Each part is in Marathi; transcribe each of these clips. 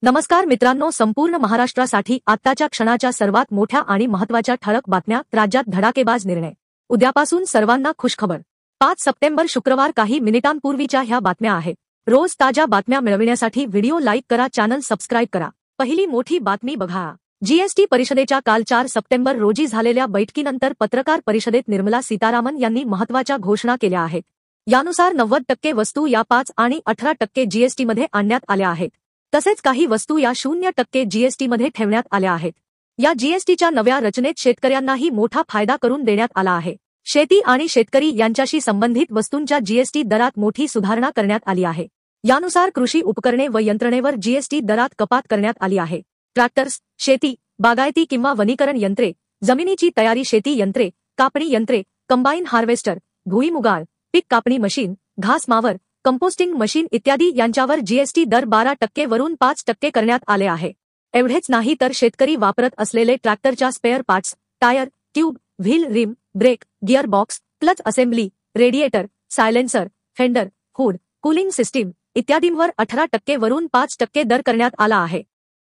नमस्कार मित्रांनो, संपूर्ण महाराष्ट्रासाठी आत्ताच्या क्षणाच्या सर्वात मोठ्या आणि महत्त्वाच्या ठळक बातम्या. राज्यात धडाकेबाज निर्णय. उद्यापासून सर्वांना खुशखबर. 5 सप्टेंबर शुक्रवार. काही मिनिटांपूर्वीच्या ह्या बातम्या आहेत. रोज ताज्या बातम्या मिळविण्यासाठी व्हिडिओ लाईक करा, चॅनल सबस्क्राईब करा. पहिली मोठी बातमी बघा. जीएसटी परिषदेच्या काल 4 सप्टेंबर रोजी झालेल्या बैठकीनंतर पत्रकार परिषदेत निर्मला सीतारामन यांनी महत्त्वाच्या घोषणा केल्या आहेत. यानुसार 90% वस्तू या 5 आणि 18% जीएसटीमध्ये आणण्यात आल्या आहेत. तसेच काही वस्तू या 0% जीएसटीमध्ये ठेवण्यात आल्या आहेत. या जीएसटीच्या नव्या रचनेत शेतकऱ्यांनाही मोठा फायदा करून देण्यात आला आहे. शेती आणि शेतकरी यांच्याशी संबंधित वस्तूंच्या जीएसटी दरात मोठी सुधारणा करण्यात आली आहे. यानुसार कृषी उपकरणे व यंत्रणेवर जीएसटी दरात कपात करण्यात आली आहे. ट्रॅक्टर्स, शेती, बागायती किंवा वनीकरण यंत्रे, जमिनीची तयारी शेती यंत्रे, कापणी यंत्रे, कंबाईन हार्वेस्टर, भुईमुगाळ, पीक कापणी मशीन, घास मावर, कंपोस्टिंग मशीन इत्यादी यांच्यावर जीएसटी दर 12% वरून 5% करण्यात आले आहे. एवढेच नाही तर शेतकरी वापरत असलेले ट्रॅक्टरच्या spare parts, tyre, tube, wheel rim, brake, gear box, clutch assembly, radiator, silencer, fender, hood, cooling system इत्यादींवर 18% वरून 5% दर करण्यात आला आहे.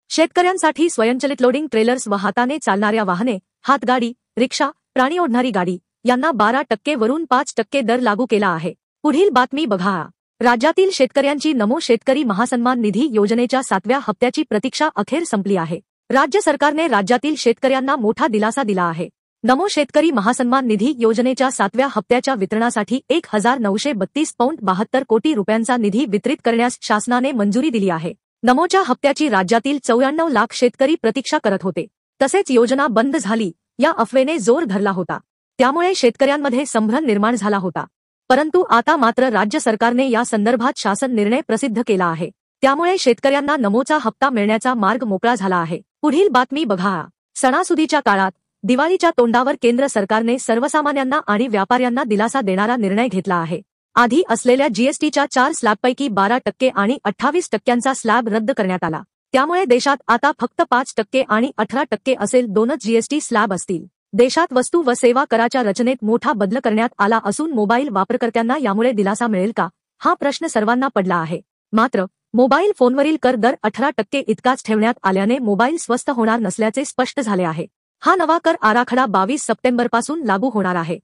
शेतकऱ्यांसाठी स्वयंचलित लोडिंग ट्रेलर्स व हाताने चालणाऱ्या वाहने, हातगाडी, रिक्षा, प्राणी ओढणारी गाडी यांना 12% वरून 5% दर लागू केला आहे. पुढील बातमी बघा. राज्यातील शेतकऱ्यांची नमो शेतकरी महासन्मान निधी योजनेच्या 7व्या हप्त्याची प्रतीक्षा अखेर संपली आहे. राज्य सरकारने राज्यातील शेतकऱ्यांना मोठा दिलासा दिला आहे. नमो शेतकरी महासन्मान निधी योजनेच्या 7व्या हप्त्याच्या वितरणासाठी 1932.72 कोटी रुपयांचा निधी वितरित करण्यास शासनाने मंजुरी दिली आहे. नमोच्या हप्त्याची राज्यातील 94 लाख शेतकरी प्रतीक्षा करत होते. तसेच योजना बंद झाली या अफवेने जोर धरला होता. त्यामुळे शेतकऱ्यांमध्ये संभ्रम निर्माण झाला होता. परंतु आता मात्र राज्य सरकारने या संदर्भात शासन निर्णय प्रसिद्ध केला आहे. त्यामुळे शेतकऱ्यांना नमोचा हप्ता मिळण्याचा मार्ग मोकळा झाला आहे. पुढील बातमी बघा. सणासुदीच्या काळात दिवाळीच्या तोंडावर केंद्र सरकारने सर्वसामान्यांना आणि व्यापाऱ्यांना दिलासा देणारा निर्णय घेतला आहे. आधी असलेल्या जीएसटीच्या 4 स्लॅबपैकी 12% आणि 28%चा स्लॅब रद्द करण्यात आला. त्यामुळे देशात आता फक्त 5% आणि 18% असेल 2च जीएसटी स्लॅब असतील. देशात वस्तू व सेवा कराच्या रचनेत मोठा बदल करण्यात आला असून मोबाईल वापरकर्त्यांना यामुळे दिलासा मिळेल का, हा प्रश्न सर्वांना पडला आहे. मात्र मोबाईल फोनवरील कर दर 18% इतकाच ठेवण्यात आल्याने मोबाईल स्वस्त होणार नसल्याचे स्पष्ट झाले आहे. हा नवा कर आराखडा 22 सप्टेंबरपासून लागू होणार आहे.